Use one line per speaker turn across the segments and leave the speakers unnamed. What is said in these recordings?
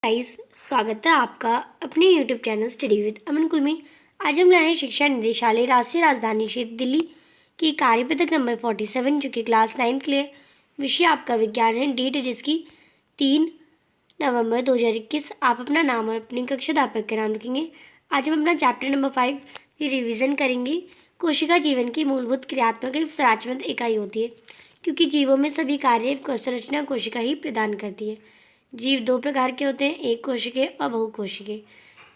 Guys, स्वागत है आपका अपने यूट्यूब चैनल स्टडी विद अमन कुल में। आज हम लाए हैं शिक्षा निदेशालय राष्ट्रीय राजधानी क्षेत्र दिल्ली की कार्यपत्रक नंबर 47 जो कि क्लास 9 के लिए विषय आपका विज्ञान है। डेट है जिसकी 3 नवंबर 2021। आप अपना नाम और अपनी कक्षा अध्यापक का नाम लिखेंगे। आज हम अपना चैप्टर नंबर 5 की रिविज़न करेंगे। कोशिका जीवन की मूलभूत क्रियात्मक एवं संरचनात्मक इकाई होती है, क्योंकि जीवों में सभी कार्य एवं संरचना कोशिका ही प्रदान करती है। जीव दो प्रकार के होते हैं, एक कोशिकीय और बहुकोशिकीय।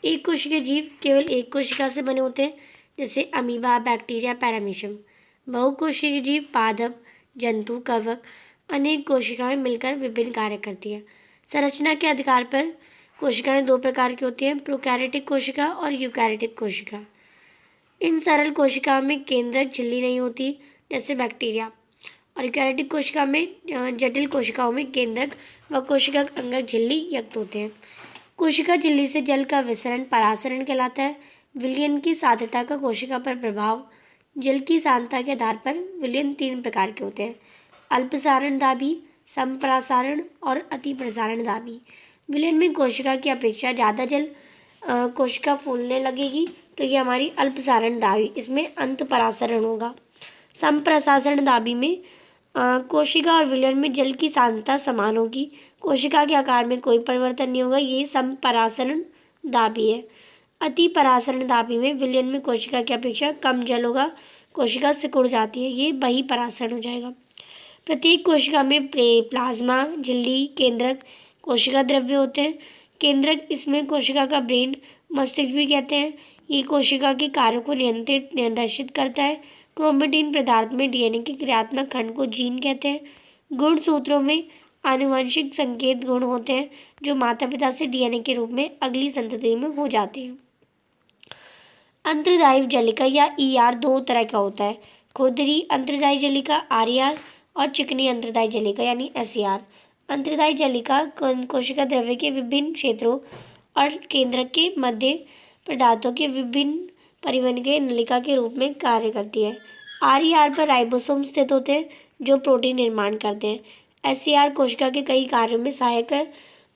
एक कोशिकीय जीव केवल एक कोशिका से बने होते हैं, जैसे अमीबा, बैक्टीरिया, पैरामीशियम। बहुकोशिकीय जीव पादप, जंतु, कवक अनेक कोशिकाएं मिलकर विभिन्न कार्य करती हैं। संरचना के आधार पर कोशिकाएं दो प्रकार की होती हैं, प्रोकैरियोटिक कोशिका और यूकैरियोटिक कोशिका। इन सरल कोशिकाओं में केंद्रक झिल्ली नहीं होती, जैसे बैक्टीरिया, और यूकैरियोटिक कोशिका में जटिल कोशिकाओं में केंद्रक व कोशिका अंगक झिल्ली युक्त होते हैं। कोशिका झिल्ली से जल का विसरण परासरण कहलाता है। विलयन की साध्यता का कोशिका पर प्रभाव। जल की सांद्रता के आधार पर विलयन 3 प्रकार के होते हैं, अल्पसारण दाबी, समप्रसारण और अतिप्रसारण दाबी। विलयन में कोशिका की अपेक्षा ज़्यादा जल कोशिका फूलने लगेगी, तो ये हमारी अल्पसारण दाबी, इसमें अंतःपरासरण होगा। समप्रसारण दाबी में कोशिका और विलयन में जल की सांद्रता समान होगी, कोशिका के आकार में कोई परिवर्तन नहीं होगा, ये समपरासरण दाबी है। अति परासरण दाबी में विलयन में कोशिका की अपेक्षा कम जल होगा, कोशिका सिकुड़ जाती है, ये बहिःपरासरण हो जाएगा। प्रत्येक कोशिका में प्लाज्मा, झिल्ली, केंद्रक, कोशिका द्रव्य होते हैं। केंद्रक, इसमें कोशिका का ब्रेन, मस्तिष्क भी कहते हैं, ये कोशिका के कार्यों को नियंत्रित निर्देशित करता है। क्रोमेटिन पदार्थ में डीएनए के क्रियात्मक खंड को जीन कहते हैं। गुणसूत्रों में आनुवंशिक संकेत गुण होते हैं, जो माता पिता से डीएनए के रूप में अगली संतति में हो जाते हैं। अंतर्दायी जलिका या ईआर दो तरह का होता है, खुरदरी अंतर्दायी जलिका आरईआर और चिकनी अंतर्दायी जलिका यानी एसईआर। अंतर्दायी जलिका कोशिका द्रव्य के विभिन्न क्षेत्रों और केंद्रक के मध्य पदार्थों के विभिन्न परिवहन के नलिका के रूप में कार्य करती है। आरईआर पर राइबोसोम स्थित होते हैं, जो प्रोटीन निर्माण करते हैं। एसईआर कोशिका के कई कार्यों में सहायक है।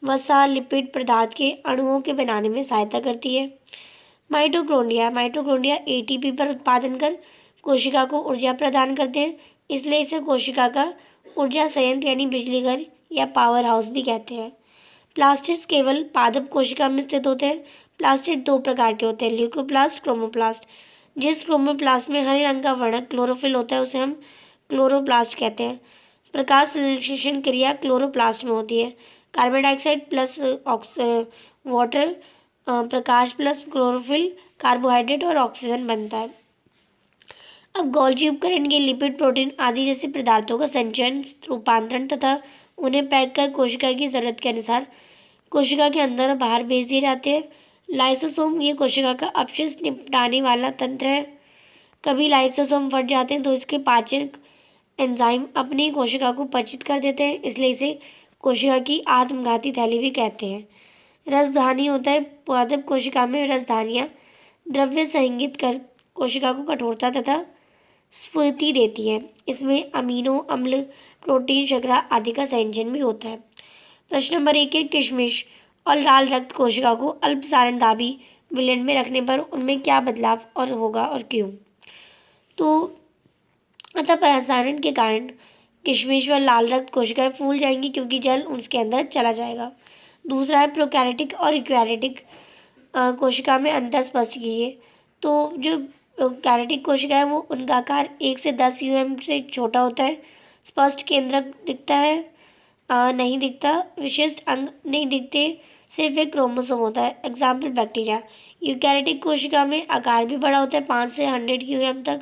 वसा लिपिड पदार्थ के अणुओं के बनाने में सहायता करती है। माइटोकॉन्ड्रिया एटीपी पर उत्पादन कर कोशिका को ऊर्जा प्रदान करते हैं, इसलिए इसे कोशिका का ऊर्जा संयंत्र यानी बिजली घर या पावर हाउस भी कहते हैं। प्लास्टिड्स केवल पादप कोशिका में स्थित होते हैं। प्लास्टिड दो प्रकार के होते हैं, ल्यूकोप्लास्ट, क्रोमोप्लास्ट। जिस क्रोमोप्लास्ट में हरे रंग का वर्णक क्लोरोफिल होता है उसे हम क्लोरोप्लास्ट कहते हैं। प्रकाश संश्लेषण क्रिया क्लोरोप्लास्ट में होती है। कार्बन डाइऑक्साइड प्लस वाटर, प्रकाश प्लस क्लोरोफिल, कार्बोहाइड्रेट और ऑक्सीजन बनता है। अब गोल्गी उपकरण के लिपिड, प्रोटीन आदि जैसे पदार्थों का संचयन, रूपांतरण तथा उन्हें पैक कर कोशिका की जरूरत के अनुसार कोशिका के अंदर और बाहर भेज दिए जाते हैं। लाइसोसोम, ये कोशिका का अपशिष्ट निपटाने वाला तंत्र है। कभी लाइसोसोम फट जाते हैं तो इसके पाचक एंजाइम अपनी कोशिका को पचित कर देते हैं, इसलिए इसे कोशिका की आत्मघाती थैली भी कहते हैं। रसधानी होता है, पादप कोशिका में रसधानियाँ द्रव्य संहित कर कोशिका को कठोरता तथा स्फूर्ति देती है। इसमें अमीनो अम्ल, प्रोटीन, शर्करा आदि का संचयन भी होता है। प्रश्न नंबर 1 है, किशमिश और लाल रक्त कोशिका को अल्पसारण दाबी विलयन में रखने पर उनमें क्या बदलाव और होगा और क्यों? तो अतः प्रसारण के कारण किशमिश व लाल रक्त कोशिकाएं फूल जाएंगी, क्योंकि जल उसके अंदर चला जाएगा। दूसरा है, प्रोकैरियोटिक और यूकैरियोटिक कोशिका में अंतर स्पष्ट कीजिए। तो जो प्रोकैरियोटिक कोशिका है वो उनका आकार 1 से 10 यूएम से छोटा होता है। स्पष्ट केंद्रक दिखता है, नहीं दिखता, विशिष्ट अंग नहीं दिखते, सिर्फ एक क्रोमोसोम होता है। Example bacteria. यूकैरियोटिक कोशिका में आकार भी बड़ा होता है, 5 से 100 यूएम तक।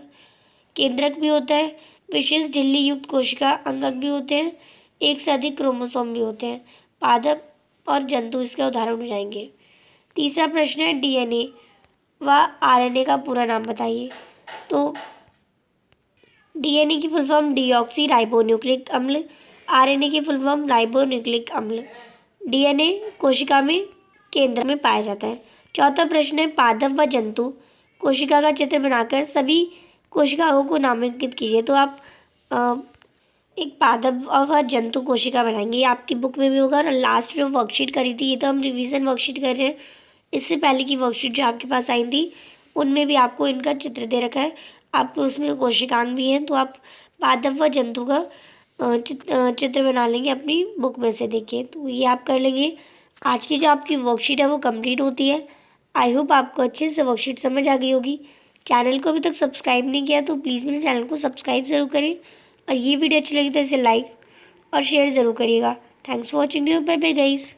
केंद्रक भी होता है। विशेष झिल्ली युक्त कोशिका अंगक भी होते हैं। एक से अधिक क्रोमोसोम भी होते हैं। पादप और जंतु इसके उदाहरण हो जाएंगे। तीसरा प्रश्न है, डीएनए व आरएनए का पूरा नाम बताइए। तो डीएनए की फुल फॉर्म डीऑक्सी राइबोन्यूक्लिक अम्ल, आरएनए की फुल फॉर्म राइबोन्यूक्लिक अम्ल। डीएनए कोशिका में केंद्र में पाया जाता है। चौथा प्रश्न है, पादप व जंतु कोशिका का चित्र बनाकर सभी कोशिकाओं को नामांकित कीजिए। तो आप एक पादप व जंतु कोशिका बनाएंगे। ये आपकी बुक में भी होगा और लास्ट में वर्कशीट करी थी। ये तो हम रिवीजन वर्कशीट कर रहे हैं। इससे पहले की वर्कशीट जो आपके पास आई थी उनमें भी आपको इनका चित्र दे रखा है। आपको उसमें कोशिकांग भी हैं, तो आप पादप व जंतु का चित्र बना लेंगे अपनी बुक में से। देखिए, तो ये आप कर लेंगे। आज की जो आपकी वर्कशीट है वो कंप्लीट होती है। आई होप आपको अच्छे से वर्कशीट समझ आ गई होगी। चैनल को अभी तक सब्सक्राइब नहीं किया तो प्लीज़ मेरे चैनल को सब्सक्राइब ज़रूर करें, और ये वीडियो अच्छी लगी तो इसे लाइक और शेयर ज़रूर करिएगा। Thanks for watching you. Bye bye guys.